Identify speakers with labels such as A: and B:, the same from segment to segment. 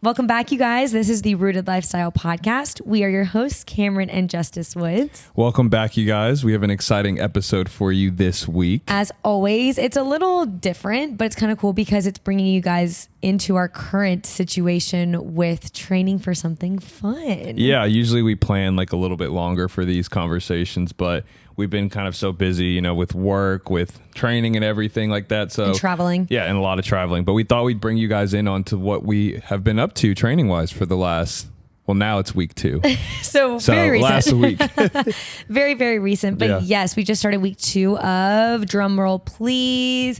A: Welcome back, you guys. This is the Rooted Lifestyle Podcast. We are your hosts, Camryn and Justus Woods.
B: Welcome back, you guys. We have an exciting episode for you this week.
A: As always, it's a little different, but it's kind of cool because it's bringing you guys into our current situation with training for something fun.
B: Yeah, usually we plan like a little bit longer for these conversations, but we've been kind of so busy, you know, with work, with training and everything like that. So
A: and traveling.
B: Yeah, and a lot of traveling. But we thought we'd bring you guys in onto what we have been up to training-wise for the last... Well, now it's week 2.
A: So very recent.
B: Last week.
A: Very, very recent. But yes, we just started week 2 of, drum roll, please.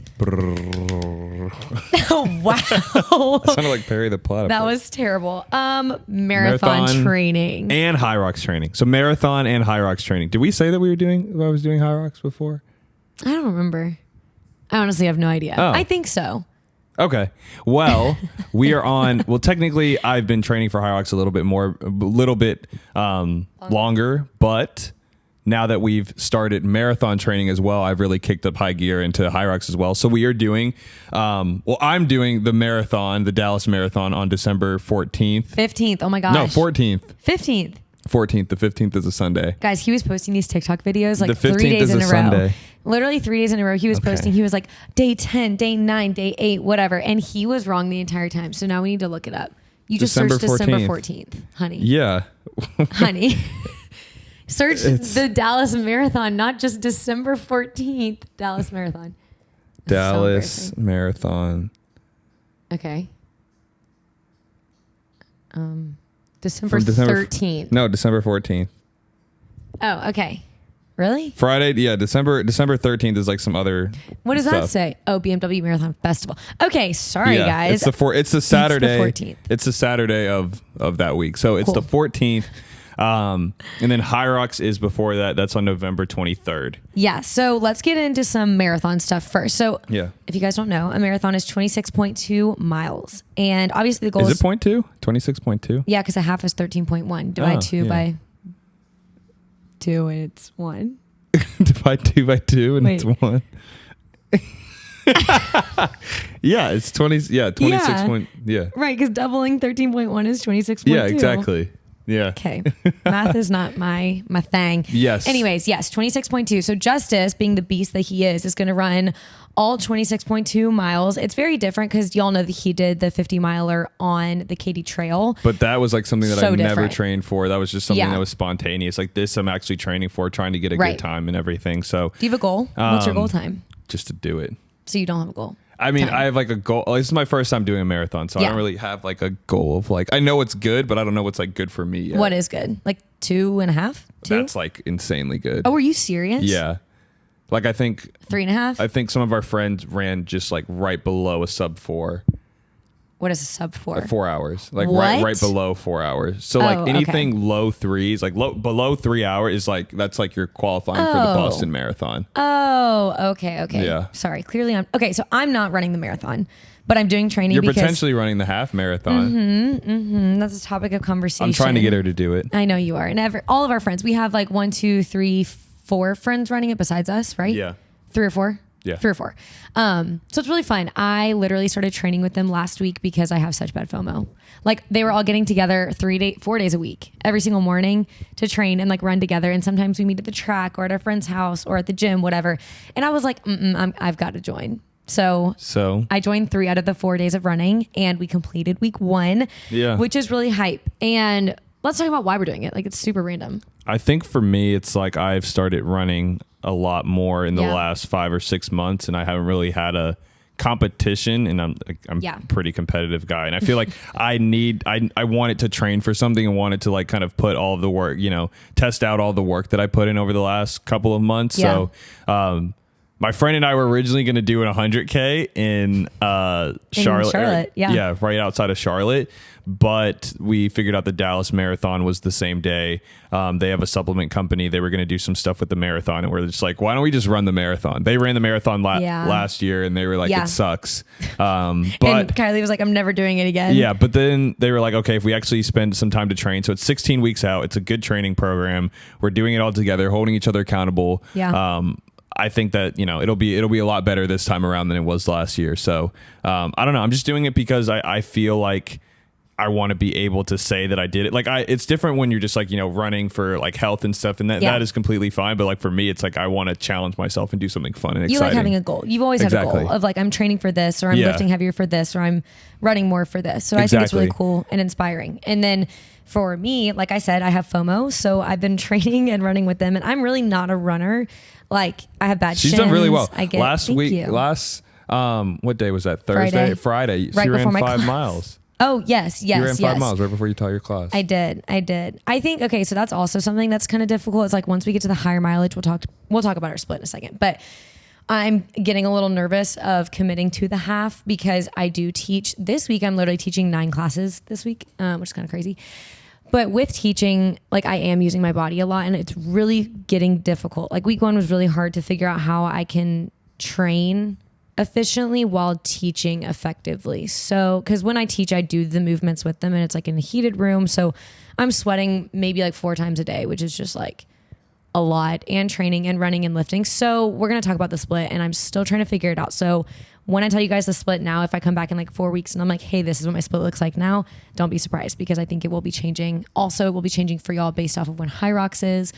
A: Oh, wow.
B: That sounded like Perry the Platypus.
A: That was terrible. Marathon training.
B: And Hyrox training. So marathon and Hyrox training. Did we say that I was doing Hyrox before?
A: I don't remember. I honestly have no idea.
B: Oh.
A: I think so.
B: Okay. Well, we are on. Well, technically, I've been training for Hyrox a little bit longer, but now that we've started marathon training as well, I've really kicked up high gear into Hyrox as well. So we are doing. I'm doing the marathon, the Dallas Marathon, on December 14th.
A: 15th. Oh my gosh.
B: No, 14th.
A: 15th.
B: 14th. The 15th is a Sunday.
A: Guys, he was posting these TikTok videos like
B: the 15th
A: 3 days
B: is
A: in a row.
B: Sunday.
A: Literally 3 days in a row. He was posting. He was like day 10, day 9, day 8, whatever. And he was wrong the entire time. So now we need to look it up. You just search December 14th, honey.
B: Yeah.
A: Honey. Search the Dallas Marathon, not just December 14th. Dallas Marathon.
B: Dallas Marathon.
A: Okay. December 13th.
B: No, December 14th.
A: Oh, okay. Really?
B: Friday, yeah, December 13th is like some other.
A: What does
B: stuff.
A: that say? Oh, BMW Marathon Festival. Okay, sorry guys.
B: It's the Saturday.
A: It's the 14th.
B: It's the Saturday of that week. So it's
A: cool.
B: the 14th. And then Hyrox is before that. That's on November 23rd.
A: Yeah. So let's get into some marathon stuff first. So
B: yeah,
A: if you guys don't know, a marathon is 26.2 miles. And obviously the goal
B: is it 0.2? 26.2?
A: Yeah, because a half is 13.1. Divide 2 by 2 and it's 1.
B: Divide 2 by 2 and it's 1. Yeah, it's 20. Yeah, 26.
A: Right, because doubling 13.1 is 26.2.
B: Yeah, exactly. Yeah.
A: Okay. Math is not my thing.
B: Yes.
A: Anyways, yes, 26.2. So Justus, being the beast that he is going to run all 26.2 miles. It's very different because y'all know that he did the 50 miler on the Katy Trail.
B: But that was like something that I never
A: different.
B: trained for. That was just something that was spontaneous. Like this, I'm actually training for, trying to get a good time and everything. So
A: do you have a goal? What's your goal time?
B: Just to do it.
A: So you don't have a goal?
B: I mean, I have like a goal. This is my first time doing a marathon, so I don't really have like a goal of like, I know it's good, but I don't know what's like good for me yet.
A: What is good? Like 2.5? 2?
B: That's like insanely good.
A: Oh, are you serious?
B: Yeah. Like I think
A: 3.5?
B: I think some of our friends ran just like right below a sub 4.
A: What is a sub 4?
B: Like 4 hours. Like
A: what?
B: right below 4 hours. So like anything low 3s, like below 3 hours is like, that's like you're qualifying for the Boston Marathon.
A: Oh, okay.
B: Yeah.
A: Sorry. Clearly so I'm not running the marathon, but I'm doing training.
B: You're potentially running the half marathon.
A: That's a topic of conversation.
B: I'm trying to get her to do it.
A: I know you are. And all of our friends, we have like 1, 2, 3, 4 friends running it besides us, right?
B: Yeah.
A: 3 or 4?
B: Yeah.
A: 3 or 4. So it's really fun. I literally started training with them last week because I have such bad FOMO. Like they were all getting together 4 days a week, every single morning to train and like run together. And sometimes we meet at the track or at our friend's house or at the gym, whatever. And I was like, I've got to join. So I joined 3 out of the 4 days of running and we completed week 1, which is really hype. And let's talk about why we're doing it. Like it's super random.
B: I think for me, it's like I've started running a lot more in the last 5 or 6 months, and I haven't really had a competition. And I'm a pretty competitive guy, and I feel like I wanted to train for something and wanted to like kind of put all of the work, test out all the work that I put in over the last couple of months.
A: Yeah.
B: So, my friend and I were originally going to do an 100K in Charlotte. Yeah, right outside of Charlotte. But we figured out the Dallas Marathon was the same day. They have a supplement company. They were going to do some stuff with the marathon. And we're just like, why don't we just run the marathon? They ran the marathon last year and they were like, it sucks. But
A: and Kylie was like, I'm never doing it again.
B: Yeah. But then they were like, okay, if we actually spend some time to train. So it's 16 weeks out. It's a good training program. We're doing it all together, holding each other accountable.
A: Yeah.
B: I think that, it'll be a lot better this time around than it was last year. So I don't know. I'm just doing it because I feel like I want to be able to say that I did it. Like it's different when you're just like, running for like health and stuff, and that is completely fine. But like for me, it's like I want to challenge myself and do something fun and exciting.
A: You like having a goal. You've always had a goal of like, I'm training for this, or I'm lifting heavier for this, or I'm running more for this. So I think it's really cool and inspiring. And then for me, like I said, I have FOMO. So I've been training and running with them, and I'm really not a runner. Like I have bad shins.
B: She's done really well. What day was that? Thursday? Friday.
A: Right
B: she ran
A: before
B: 5 miles.
A: Oh, yes.
B: You ran 5 miles right before you taught your class.
A: I did. I think, okay, so that's also something that's kind of difficult. It's like once we get to the higher mileage, we'll talk about our split in a second. But I'm getting a little nervous of committing to the half because I do teach. This week, I'm literally teaching 9 classes this week, which is kind of crazy. But with teaching, like I am using my body a lot, and it's really getting difficult. Like week 1 was really hard to figure out how I can train efficiently while teaching effectively. So, because when I teach, I do the movements with them, and it's like in a heated room. So I'm sweating maybe like 4 times a day, which is just like a lot, and training and running and lifting. So we're going to talk about the split, and I'm still trying to figure it out. So when I tell you guys the split now, if I come back in like 4 weeks and I'm like, hey, this is what my split looks like now, don't be surprised, because I think it will be changing. Also, it will be changing for y'all based off of when Hyrox is.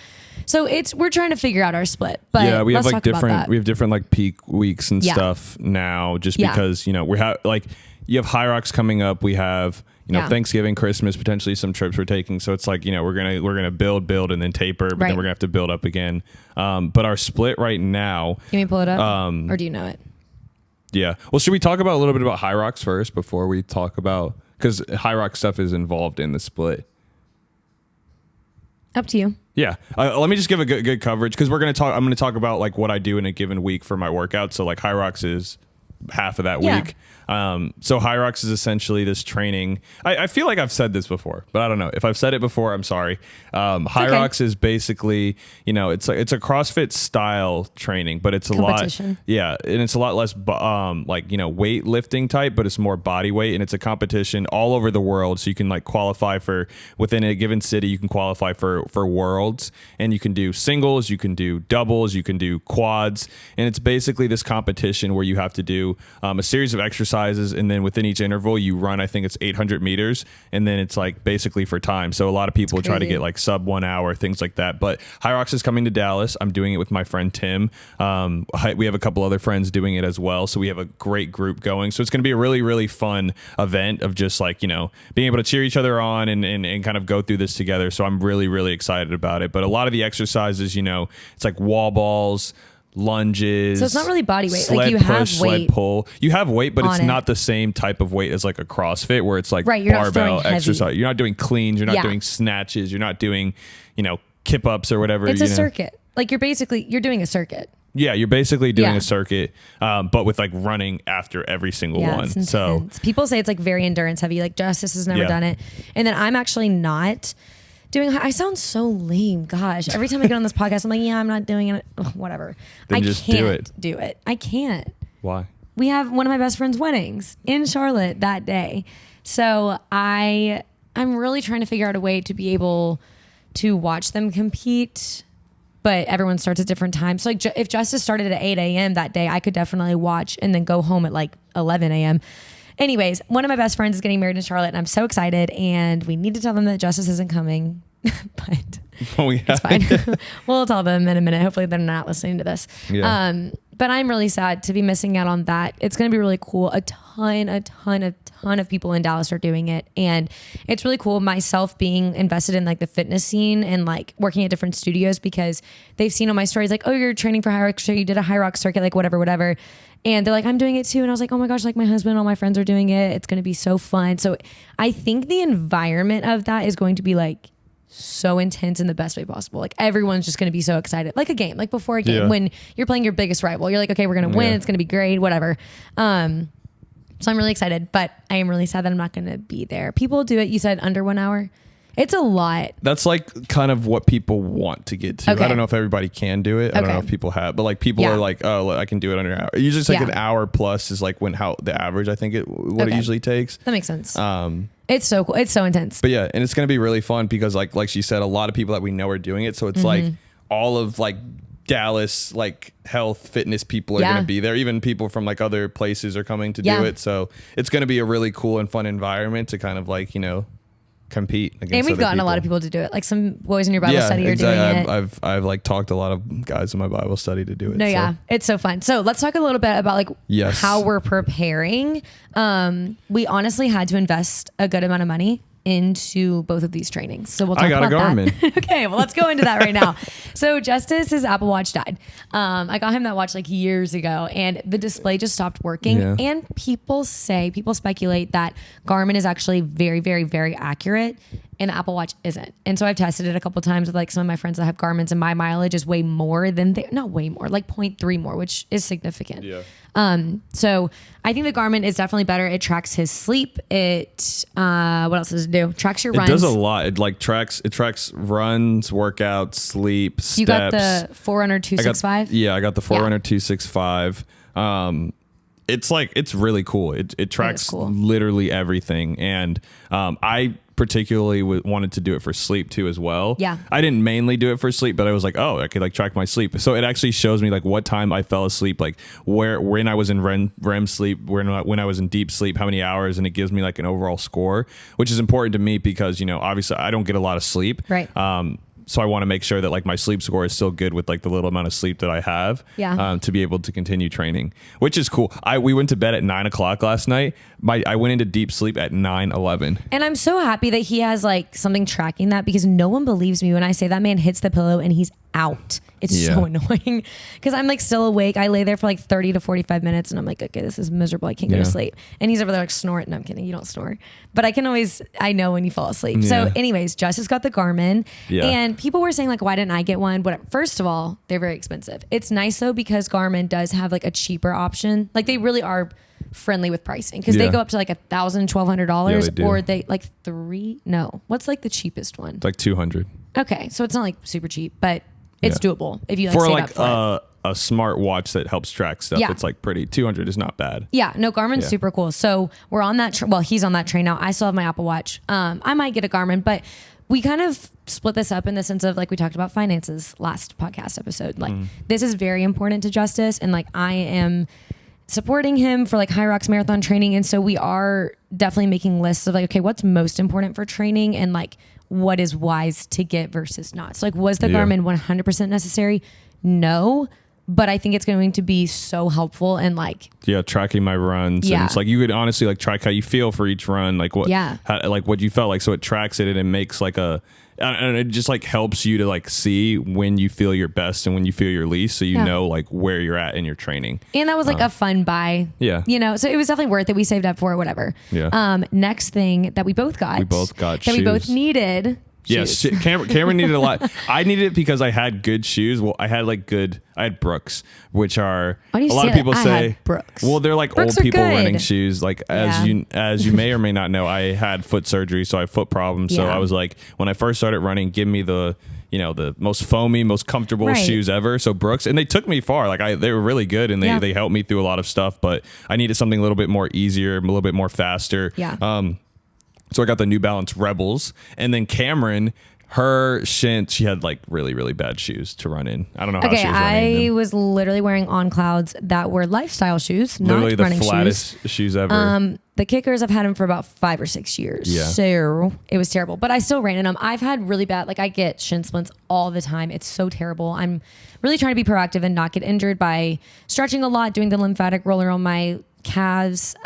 A: So we're trying to figure out our split. But
B: yeah, we have like different like peak weeks and stuff now, just because, we have like, you have Hyrox coming up. We have, Thanksgiving, Christmas, potentially some trips we're taking. So it's like, we're going to build and then taper, but then we're going to have to build up again. But our split right now.
A: Can we pull it up? Or do you know it?
B: Yeah. Well, should we talk about a little bit about Hyrox first before we talk about, because Hyrox stuff is involved in the split.
A: Up to you.
B: Yeah. Let me just give a good coverage, because I'm going to talk about like what I do in a given week for my workout. So like Hyrox is half of that week. So Hyrox is essentially this training. I feel like I've said this before, but I don't know. If I've said it before, I'm sorry. Hyrox is basically, it's a CrossFit style training, but it's a lot. Yeah. And it's a lot less weight lifting type, but it's more body weight, and it's a competition all over the world. So you can like qualify for, within a given city, you can qualify for worlds, and you can do singles, you can do doubles, you can do quads. And it's basically this competition where you have to do a series of exercises, and then within each interval you run, I think it's 800 meters, and then it's like basically for time. So a lot of people try to get like sub 1 hour, things like that. But Hyrox is coming to Dallas. I'm doing it with my friend Tim. We have a couple other friends doing it as well, so we have a great group going. So it's going to be a really, really fun event of just like, being able to cheer each other on and kind of go through this together. So I'm really, really excited about it. But a lot of the exercises, it's like wall balls, lunges.
A: So it's not really body weight. Like you have weight.
B: Sled pull. You have weight, but it's not the same type of weight as like a CrossFit, where it's like barbell exercise. You're not doing cleans. You're not doing snatches. You're not doing, kip ups or whatever.
A: It's a circuit. Like you're doing a circuit.
B: Yeah, you're basically doing a circuit, but with like running after every single one. So
A: people say it's like very endurance heavy. Like Justus has never done it, and then I'm actually not doing. I sound so lame. Gosh, every time I get on this podcast, I'm like, yeah, I'm not doing it. Ugh, whatever.
B: Then just
A: can't do it. I can't.
B: Why?
A: We have one of my best friend's weddings in Charlotte that day, so I'm really trying to figure out a way to be able to watch them compete. But everyone starts at different times. So like if Justus started at 8 a.m. that day, I could definitely watch and then go home at like 11 a.m. Anyways, one of my best friends is getting married in Charlotte, and I'm so excited. And we need to tell them that Justus isn't coming, but it's fine. We'll tell them in a minute. Hopefully they're not listening to this. Yeah. But I'm really sad to be missing out on that. It's going to be really cool. A ton of people in Dallas are doing it. And it's really cool, myself being invested in like the fitness scene and like working at different studios, because they've seen on my stories like, oh, you're training for Hyrax, so you did a Hyrox circuit, like whatever. And they're like, I'm doing it too. And I was like, oh my gosh, like my husband, all my friends are doing it. It's going to be so fun. So I think the environment of that is going to be like so intense in the best way possible. Like everyone's just going to be so excited, like a game, like before a game, when you're playing your biggest rival, you're like, okay, we're going to win. It's going to be great, whatever. So I'm really excited, but I am really sad that I'm not going to be there. People do it. You said under 1 hour. It's a lot.
B: That's like kind of what people want to get to. Okay. I don't know if everybody can do it. I don't know if people have, but like people are like, oh, I can do it under an hour. Usually it's like an hour plus is like how the average, I think it usually takes.
A: That makes sense. It's so cool. It's so intense.
B: But yeah, and it's going to be really fun because like she said, a lot of people that we know are doing it. So it's like all of like Dallas like health fitness people are going to be there. Even people from like other places are coming to do it. So it's going to be a really cool and fun environment to kind of like, you know, compete against.
A: And we've gotten
B: people.
A: a lot of people to do it. Like some boys in your Bible study are doing it.
B: I've like talked to a lot of guys in my Bible study to do it.
A: No, it's so fun. So let's talk a little bit about like how we're preparing. We honestly had to invest a good amount of money into both of these trainings. So we'll talk about that. I got a Garmin. Okay, well, let's go into that right now. So Justus, his Apple Watch died. I got him that watch like years ago, and the display just stopped working. Yeah. And people speculate that Garmin is actually very, very, very accurate and the Apple Watch isn't. And so I've tested it a couple times with like some of my friends that have Garmin's, and my mileage is way more than not way more, like 0.3 more, which is significant. Yeah. So I think the Garmin is definitely better. It tracks his sleep. It, what else does it do? Tracks your runs.
B: It does a lot. It tracks runs, workouts, sleep, steps.
A: You got the Forerunner 265?
B: I got the Forerunner 265. It's really cool. It tracks literally everything. And, I particularly wanted to do it for sleep too as well. Yeah. I didn't mainly do it for sleep, but I was like, oh, I could like track my sleep. So it actually shows me like what time I fell asleep, like when I was in REM sleep, when I was in deep sleep, how many hours, and it gives me like an overall score, which is important to me because, you know, obviously I don't get a lot of sleep. Right. So I want to make sure that like my sleep score is still good with like the little amount of sleep that I have to be able to continue training, which is cool. We went to bed at 9:00 last night. I went into deep sleep at 9:11.
A: And I'm so happy that he has like something tracking that, because no one believes me when I say that man hits the pillow and he's out. It's so annoying because I'm like still awake. I lay there for like 30 to 45 minutes and I'm like, okay, this is miserable. I can't go to sleep. And he's over there like snoring. No, I'm kidding. You don't snore. But I know when you fall asleep. Yeah. So anyways, Justus got the Garmin and people were saying like, why didn't I get one? Whatever. First of all, they're very expensive. It's nice though, because Garmin does have like a cheaper option. Like they really are friendly with pricing because they go up to like $1,000, $1,200 or they like what's like the cheapest one?
B: It's like $200.
A: Okay. So it's not like super cheap, but it's doable if you like save up for it.
B: A smart watch that helps track stuff. It's like pretty. 200 is not bad.
A: Yeah, no, Garmin's super cool. So we're on that. He's on that train now. I still have my Apple Watch. I might get a Garmin, but we kind of split this up in the sense of like we talked about finances last podcast episode. Like this is very important to Justus, and like I am supporting him for like Hyrox marathon training, and so we are definitely making lists of like, okay, what's most important for training and like what is wise to get versus not. So like, was the Garmin 100% necessary? No, but I think it's going to be so helpful and like
B: tracking my runs. And it's like you could honestly like track how you feel for each run, like what like what you felt like. So it tracks it and it makes like and it just like helps you to like see when you feel your best and when you feel your least, so you know like where you're at in your training. And
A: that was like a fun buy. Yeah. You know, so it was definitely worth it. We saved up for it, whatever. Yeah. Next thing that we both got
B: that
A: shoes. We both needed.
B: Yes, Camryn needed a lot. I needed it because I had good shoes. Well, I had Brooks, which are a lot of people say
A: Brooks.
B: Well, they're like Brooks old people running shoes. Like as you may or may not know, I had foot surgery, so I have foot problems. So I was like, when I first started running, give me the most foamy, most comfortable shoes ever. So Brooks, and they took me far. Like they were really good, and they helped me through a lot of stuff. But I needed something a little bit more easier, a little bit more faster. Yeah. So I got the New Balance Rebels, and then Camryn, her shin, she had like really, really bad shoes to run in. I don't know how she was running
A: I was literally wearing On Clouds that were lifestyle shoes, literally not running shoes.
B: Literally the flattest shoes ever.
A: The Kickers, I've had them for about 5 or 6 years. Yeah. So it was terrible, but I still ran in them. I've had really bad, like I get shin splints all the time. It's so terrible. I'm really trying to be proactive and not get injured by stretching a lot, doing the lymphatic roller on my calves,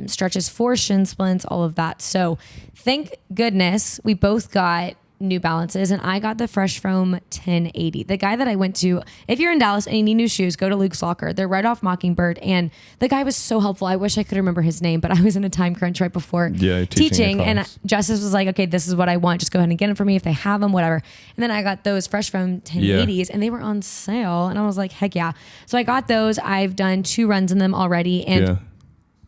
A: stretches for shin splints, all of that. So thank goodness we both got New Balances, and I got the Fresh Foam 1080. The guy that I went to, if you're in Dallas and you need new shoes, go to Luke's Locker. They're right off Mockingbird, and the guy was so helpful. I wish I could remember his name, but I was in a time crunch right before teaching, and Justus was like, okay, this is what I want. Just go ahead and get them for me if they have them, whatever. And then I got those Fresh Foam 1080s, and they were on sale, and I was like, heck yeah. So I got those. I've done 2 runs in them already, and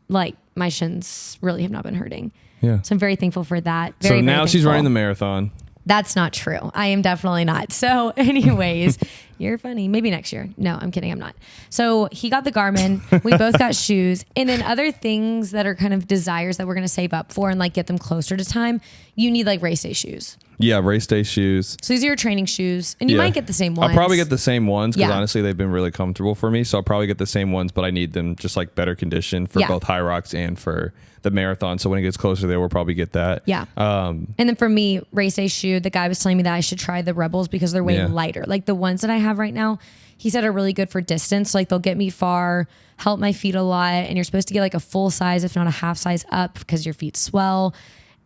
A: like my shins really have not been hurting. Yeah. So I'm very thankful for that.
B: So now she's running the marathon.
A: That's not true. I am definitely not. So anyways, You're funny. Maybe next year. No, I'm kidding. I'm not. So he got the Garmin. We both got shoes. And then other things that are kind of desires that we're going to save up for and like get them closer to time. You need like race day shoes.
B: Yeah, race day shoes.
A: So these are your training shoes. And you might get the same ones.
B: I'll probably get the same ones because honestly, they've been really comfortable for me. So I'll probably get the same ones, but I need them just like better condition for both Hyrox and for the marathon. So when it gets closer there, we'll probably get that.
A: Yeah. And then for me, race day shoe, the guy was telling me that I should try the Rebels because they're way lighter. Like the ones that I have right now, he said are really good for distance. Like they'll get me far, help my feet a lot. And you're supposed to get like a full size, if not a half size up because your feet swell.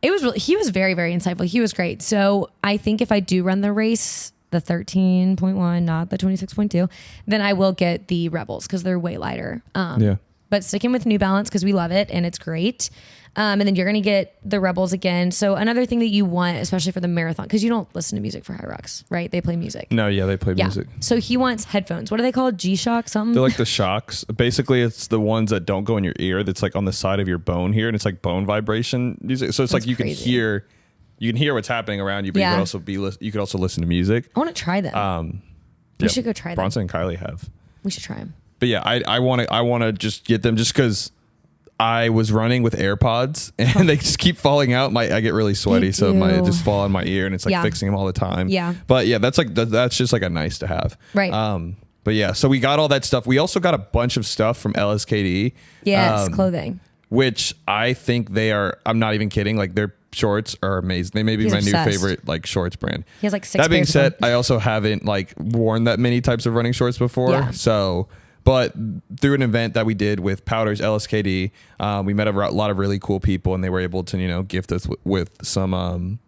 A: It was really, he was very, very insightful. He was great. So I think if I do run the race, the 13.1, not the 26.2, then I will get the Rebels because they're way lighter. But sticking with New Balance because we love it and it's great. And then you're going to get the Rebels again. So another thing that you want, especially for the marathon, because you don't listen to music for Hyrox, right? They play music.
B: No, they play music.
A: So he wants headphones. What are they called? G-Shock something?
B: They're like the shocks. Basically, it's the ones that don't go in your ear. That's like on the side of your bone here. And it's like bone vibration music. So it's like you can hear what's happening around you, but you could also listen to music.
A: I want to try them. We should go try them.
B: Bronson and Kylie have.
A: We should try them.
B: But yeah, I want to just get them just because I was running with AirPods and they just keep falling out. I get really sweaty, so it just fall in my ear and it's like fixing them all the time. Yeah. But yeah, that's just like a nice to have.
A: Right.
B: But yeah, so we got all that stuff. We also got a bunch of stuff from LSKD.
A: Yes, clothing.
B: Which I think they are. I'm not even kidding. Like their shorts are amazing. They may be my new favorite like shorts brand.
A: He has like 6
B: That being said, I also haven't like worn that many types of running shorts before. Yeah. So. But through an event that we did with Powders LSKD, we met a lot of really cool people, and they were able to, gift us with some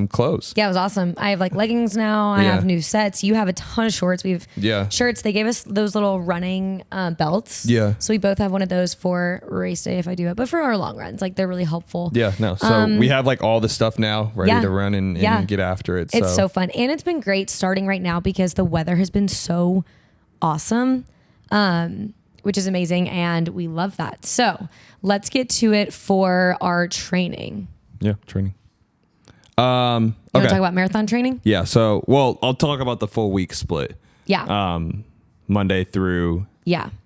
B: clothes.
A: Yeah, it was awesome. I have like leggings now. I have new sets. You have a ton of shorts. We have shirts. They gave us those little running belts. Yeah. So we both have one of those for race day if I do it, but for our long runs, like they're really helpful.
B: Yeah. No. So we have like all the stuff now ready to run and get after it.
A: It's so fun, and it's been great starting right now because the weather has been so awesome, which is amazing, and we love that. So let's get to it for our training.
B: Yeah, training.
A: You want to talk about marathon training?
B: Yeah. So, I'll talk about the full week split. Yeah. Monday through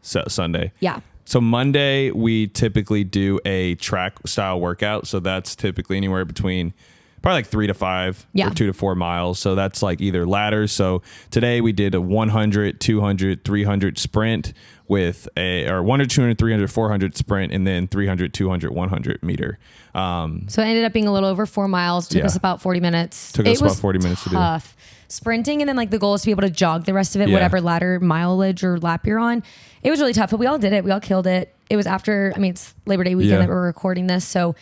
B: Sunday. Yeah. So Monday we typically do a track style workout. So that's typically anywhere between probably like 3 to 5 or 2 to 4 miles. So that's like either ladders. So today we did a 100, 200, 300 sprint with or 100, 200, 300, 400 sprint, and then 300, 200, 100 meter.
A: So it ended up being a little over 4 miles. Took us about 40 minutes.
B: Took us about 40 minutes to do.
A: Sprinting, and then like the goal is to be able to jog the rest of it, whatever ladder mileage or lap you're on. It was really tough, but we all did it. We all killed it. It was after, it's Labor Day weekend that we're recording this. So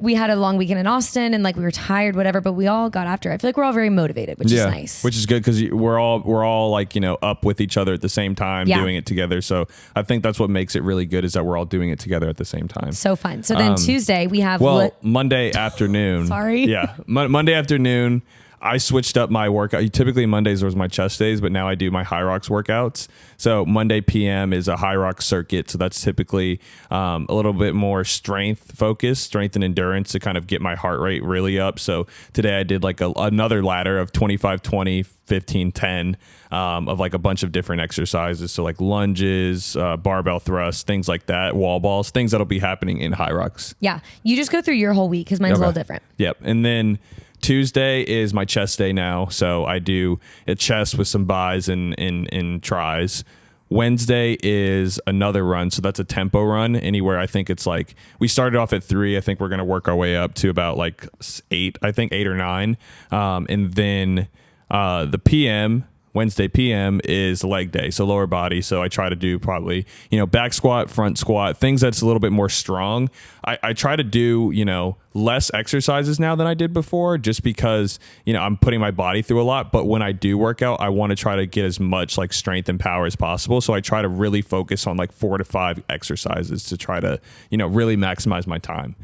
A: we had a long weekend in Austin and like we were tired, whatever, but we all got after it. I feel like we're all very motivated, which is nice.
B: Which is good because we're all like, up with each other at the same time, doing it together. So I think that's what makes it really good is that we're all doing it together at the same time.
A: So fun. So then Tuesday we have...
B: Monday afternoon.
A: Sorry.
B: Yeah. Monday afternoon, I switched up my workout. Typically Mondays was my chest days, but now I do my Hyrox workouts. So Monday PM is a Hyrox circuit. So that's typically a little bit more strength and endurance to kind of get my heart rate really up. So today I did like another ladder of 25, 20, 15, 10 of like a bunch of different exercises. So like lunges, barbell thrusts, things like that, wall balls, things that'll be happening in Hyrox.
A: Yeah. You just go through your whole week because mine's a little different.
B: Yep. And then Tuesday is my chest day now. So I do a chest with some bis and tries. Wednesday is another run. So that's a tempo run anywhere. I think it's like, we started off at 3. I think we're going to work our way up to about like 8, I think 8 or 9. And then the PM, Wednesday PM is leg day, so lower body. So I try to do probably, back squat, front squat, things that's a little bit more strong. I try to do, less exercises now than I did before just because, I'm putting my body through a lot. But when I do work out, I want to try to get as much like strength and power as possible. So I try to really focus on like 4 to 5 exercises to try to, really maximize my time.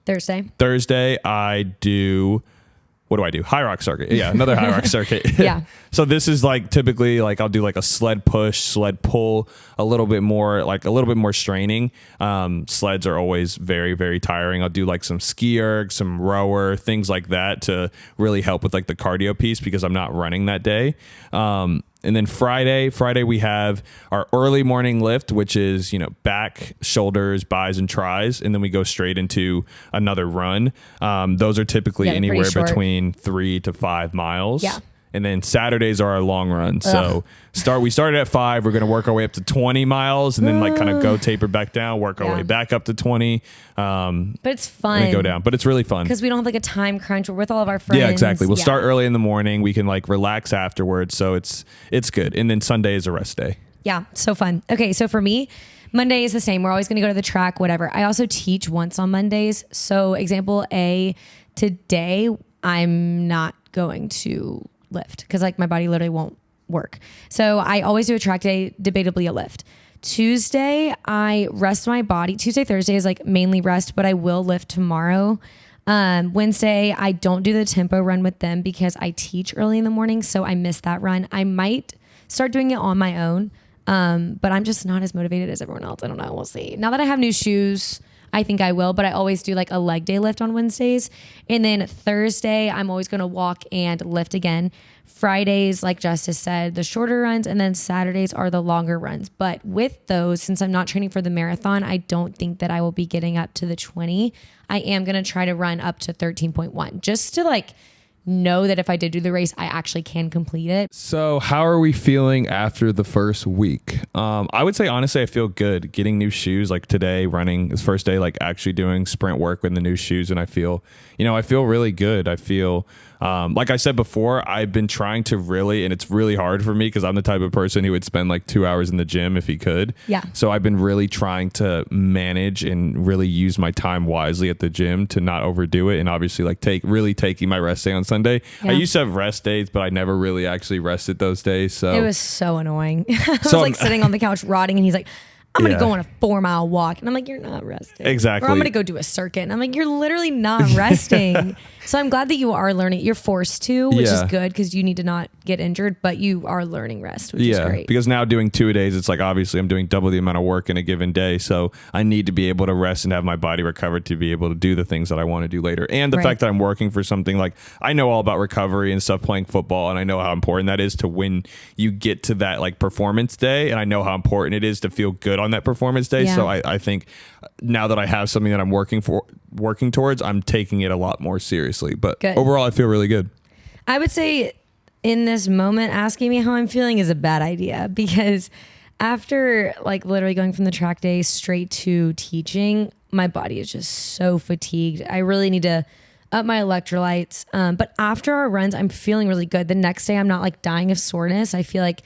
B: Thursday, I do what do I do? Hyrox circuit. Yeah, another Hyrox circuit.
A: Yeah.
B: So this is like typically like I'll do like a sled push, sled pull, a little bit more straining. Sleds are always very, very tiring. I'll do like some ski erg, some rower, things like that to really help with like the cardio piece because I'm not running that day. And then Friday we have our early morning lift, which is, back, shoulders, bis, and tris. And then we go straight into another run. Those are typically anywhere between 3 to 5 miles.
A: Yeah.
B: And then Saturdays are our long runs. So we started at 5. We're going to work our way up to 20 miles and then like kind of go taper back down, work our way back up to 20.
A: But it's fun.
B: And go down. But it's really fun.
A: Because we don't have like a time crunch. We're with all of our friends.
B: Yeah, exactly. We'll start early in the morning. We can like relax afterwards. So it's good. And then Sunday is a rest day.
A: Yeah, so fun. Okay, so for me, Monday is the same. We're always going to go to the track, whatever. I also teach once on Mondays. So example A, today I'm not going to lift because like my body literally won't work. So I always do a track day, debatably a lift. Tuesday, I rest my body. Tuesday, Thursday is like mainly rest, but I will lift tomorrow. Wednesday, I don't do the tempo run with them because I teach early in the morning. So I miss that run. I might start doing it on my own. But I'm just not as motivated as everyone else. I don't know. We'll see. Now that I have new shoes, I think I will, but I always do like a leg day lift on Wednesdays. And then Thursday, I'm always going to walk and lift again. Fridays, like Justus said, the shorter runs, and then Saturdays are the longer runs. But with those, since I'm not training for the marathon, I don't think that I will be getting up to the 20. I am going to try to run up to 13.1 just to like know that if I did do the race, I actually can complete it.
B: So how are we feeling after the first week? I would say, honestly, I feel good getting new shoes like today, running this first day, like actually doing sprint work with the new shoes. And I feel really good. I feel, like I said before, I've been trying to really, and it's really hard for me because I'm the type of person who would spend like 2 hours in the gym if he could.
A: Yeah.
B: So I've been really trying to manage and really use my time wisely at the gym to not overdo it. And obviously like taking my rest day on Sunday. Yeah. I used to have rest days, but I never really actually rested those days. So
A: it was so annoying. I was like sitting on the couch rotting and he's like, I'm going to go on a 4-mile walk. And I'm like, you're not resting.
B: Exactly.
A: Or I'm going to go do a circuit. And I'm like, you're literally not resting. So I'm glad that you are learning. You're forced to, which is good because you need to not get injured, but you are learning rest, which is great.
B: Because now doing 2 days, it's like obviously I'm doing double the amount of work in a given day. So I need to be able to rest and have my body recovered to be able to do the things that I want to do later. And the fact that I'm working for something like I know all about recovery and stuff playing football. And I know how important that is to when you get to that like performance day. And I know how important it is to feel good on that performance day. Yeah. So I think now that I have something that I'm working towards, I'm taking it a lot more seriously. But overall, I feel really good.
A: I would say in this moment, asking me how I'm feeling is a bad idea because after like literally going from the track day straight to teaching, my body is just so fatigued. I really need to up my electrolytes. But after our runs, I'm feeling really good. The next day, I'm not like dying of soreness. I feel like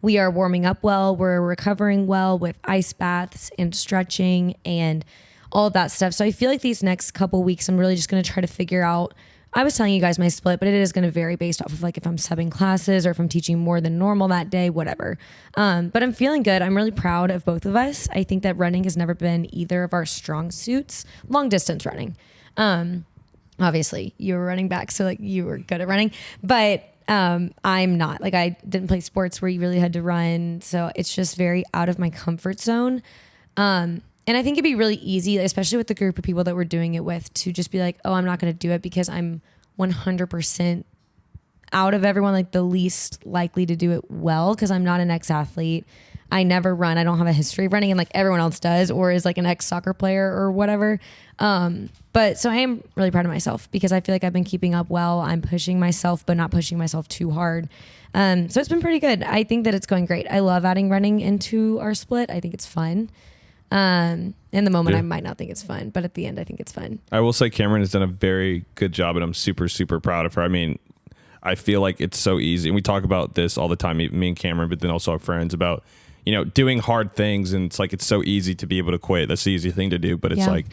A: we are warming up well. We're recovering well with ice baths and stretching and all of that stuff. So I feel like these next couple weeks, I'm really just going to try to figure out. I was telling you guys my split, but it is going to vary based off of like if I'm subbing classes or if I'm teaching more than normal that day, whatever. But I'm feeling good. I'm really proud of both of us. I think that running has never been either of our strong suits. Long distance running. Obviously, you were running back, so like you were good at running, but I'm not. Like I didn't play sports where you really had to run, so it's just very out of my comfort zone. And I think it'd be really easy, especially with the group of people that we're doing it with, to just be like, oh, I'm not going to do it because I'm 100% out of everyone, like the least likely to do it well because I'm not an ex-athlete. I never run. I don't have a history of running and like everyone else does or is like an ex-soccer player or whatever. But so I am really proud of myself because I feel like I've been keeping up well. I'm pushing myself, but not pushing myself too hard. So it's been pretty good. I think that it's going great. I love adding running into our split. I think it's fun. In the moment, I might not think it's fun, but at the end, I think it's fun.
B: I will say Camryn has done a very good job, and I'm super, super proud of her. I mean, I feel like it's so easy. And we talk about this all the time, me and Camryn, but then also our friends about, doing hard things. And it's like, it's so easy to be able to quit. That's the easy thing to do. But it's like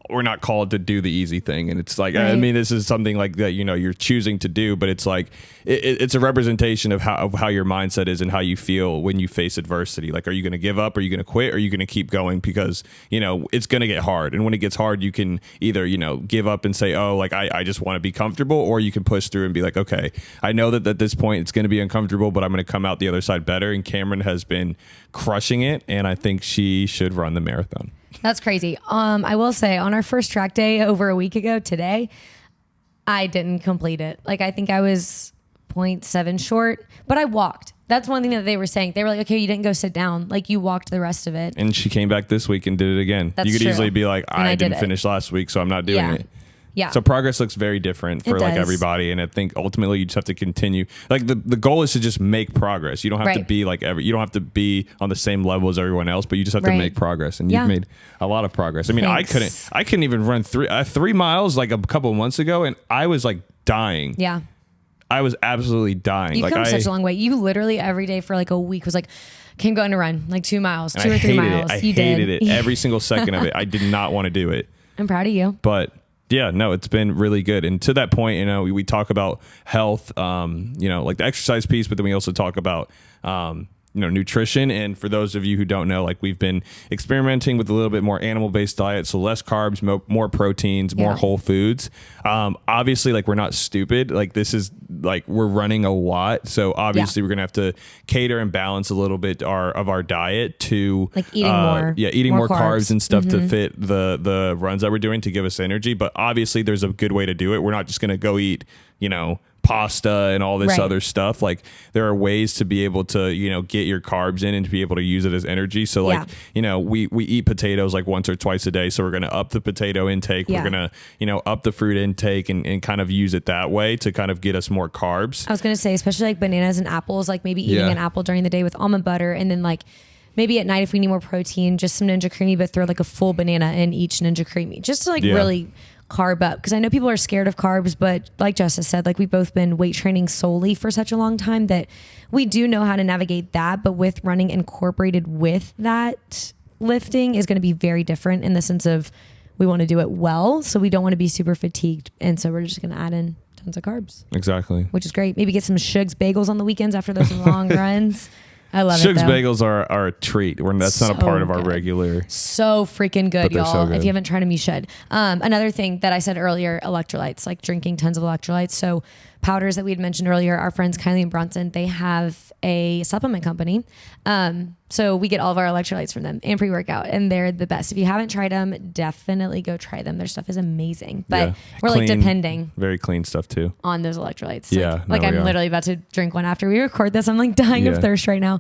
B: we're not called to do the easy thing. And it's like,
A: right.
B: I mean, this is something like that, you know, you're choosing to do, but it's like, it's a representation of how your mindset is and how you feel when you face adversity. Like, are you going to give up? Are you going to quit? Or are you going to keep going? Because, you know, it's going to get hard. And when it gets hard, you can either, you know, give up and say, oh, like, I just want to be comfortable, or you can push through and be like, okay, I know that at this point it's going to be uncomfortable, but I'm going to come out the other side better. And Camryn has been crushing it. And I think she should run the marathon.
A: That's crazy. I will say on our first track day over a week ago today, I didn't complete it. Like, I think I was 0.7 short, but I walked. That's one thing that they were saying. They were like, okay, you didn't go sit down. Like, you walked the rest of it.
B: And she came back this week and did it again.
A: That's
B: you could
A: true.
B: easily be like, I didn't
A: did
B: finish last week, so I'm not doing it.
A: Yeah.
B: So progress looks very different for like everybody. And I think ultimately you just have to continue. Like the goal is to just make progress. You don't have to be like you don't have to be on the same level as everyone else, but you just have to make progress. And you've made a lot of progress. I mean, I couldn't even run 3 miles like a couple of months ago, and I was like dying.
A: Yeah.
B: I was absolutely dying.
A: You've come such a long way. You literally every day for like a week was like, okay, I'm going to run like 2 miles, 2 or 3 miles.
B: I hated it. Every single second of it. I did not want to do it.
A: I'm proud of you.
B: But yeah, no, it's been really good. And to that point, you know, we talk about health, you know, like the exercise piece, but then we also talk about, you know, nutrition. And for those of you who don't know, like we've been experimenting with a little bit more animal-based diet. So less carbs, more proteins, more whole foods. Obviously, like we're not stupid. Like this is like we're running a lot. So obviously we're going to have to cater and balance a little bit of our diet to
A: like eating more.
B: Yeah, eating more carbs and stuff to fit the runs that we're doing to give us energy. But obviously there's a good way to do it. We're not just going to go eat, you know, pasta and all this other stuff. Like there are ways to be able to, you know, get your carbs in and to be able to use it as energy. So like, you know, we eat potatoes like once or twice a day. So we're going to up the potato intake. We're going to, you know, up the fruit intake and kind of use it that way to kind of get us more carbs.
A: I was going to say, especially like bananas and apples, like maybe eating an apple during the day with almond butter. And then like maybe at night, if we need more protein, just some Ninja Creamy, but throw like a full banana in each Ninja Creamy just to like really carb up, because I know people are scared of carbs, but like Justus said, like we've both been weight training solely for such a long time that we do know how to navigate that. But with running incorporated with that, lifting is going to be very different in the sense of we want to do it well, so we don't want to be super fatigued, and so we're just going to add in tons of carbs.
B: Exactly,
A: which is great. Maybe get some Shugs bagels on the weekends after those long runs. I love
B: Shugs
A: it.
B: Bagels are a treat. That's not a part of our regular.
A: So freaking good, y'all.
B: So good.
A: If you haven't tried them, you should. Another thing that I said earlier, electrolytes, like drinking tons of electrolytes. So powders that we had mentioned earlier, our friends Kylie and Bronson, they have a supplement company. So we get all of our electrolytes from them and pre-workout, and they're the best. If you haven't tried them, definitely go try them. Their stuff is amazing. But we're clean, like depending.
B: Very clean stuff too.
A: On those electrolytes.
B: Yeah.
A: Like I'm literally about to drink one after we record this. I'm like dying of thirst right now.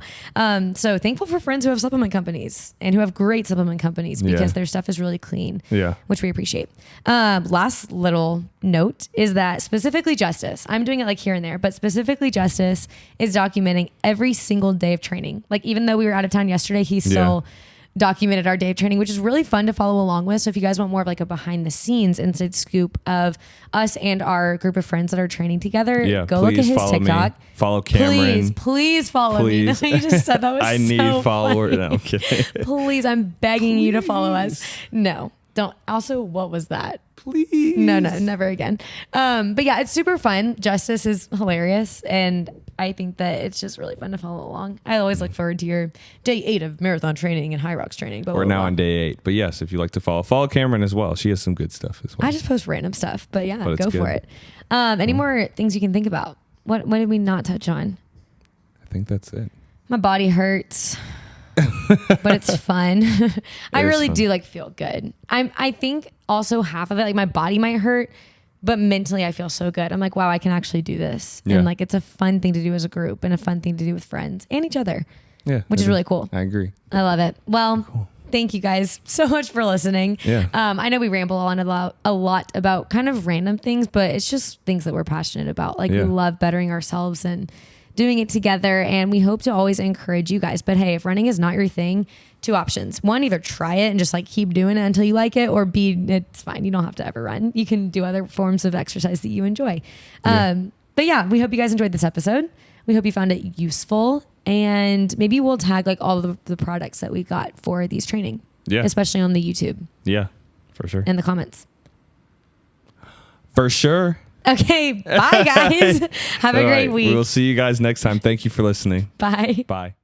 A: So thankful for friends who have supplement companies and who have great supplement companies because their stuff is really clean.
B: Yeah.
A: Which we appreciate. Last little note is that specifically Justus, I'm doing it like here and there, but specifically Justus is documenting every single day of training. Like even though we were out of town yesterday, he still documented our day of training, which is really fun to follow along with. So if you guys want more of like a behind the scenes inside scoop of us and our group of friends that are training together, go look at his TikTok.
B: Follow Camryn.
A: Please follow me. You just said that was
B: I need
A: so
B: followers.
A: funny.
B: No, I'm kidding.
A: Please, I'm begging you to follow us. No, don't. Also, what was that?
B: Please.
A: No, never again. But yeah, it's super fun. Justus is hilarious, and I think that it's just really fun to follow along. I always look forward to your day 8 of marathon training and Hyrox training. But
B: we're now on day 8. But yes, if you like to follow Camryn as well. She has some good stuff as well.
A: I just post random stuff, but yeah, go for it. Any more things you can think about? What did we not touch on?
B: I think that's it.
A: My body hurts. But it's fun. I really do like feel good. I think also half of it, like my body might hurt, but mentally I feel so good. I'm like, wow, I can actually do this. And like, it's a fun thing to do as a group and a fun thing to do with friends and each other. Yeah. Which is really cool.
B: I agree.
A: I love it. Well, thank you guys so much for listening.
B: Yeah.
A: I know we ramble on a lot about kind of random things, but it's just things that we're passionate about. Like we love bettering ourselves and doing it together, and we hope to always encourage you guys. But hey, if running is not your thing, 2 options. 1, either try it and just like keep doing it until you like it, or B, it's fine. You don't have to ever run. You can do other forms of exercise that you enjoy. But yeah, we hope you guys enjoyed this episode. We hope you found it useful, and maybe we'll tag like all of the products that we got for these training. Yeah. Especially on the YouTube.
B: Yeah. For sure.
A: in the comments.
B: For sure.
A: Okay. Bye, guys. Have a great week.
B: We'll see you guys next time. Thank you for listening.
A: Bye.
B: Bye.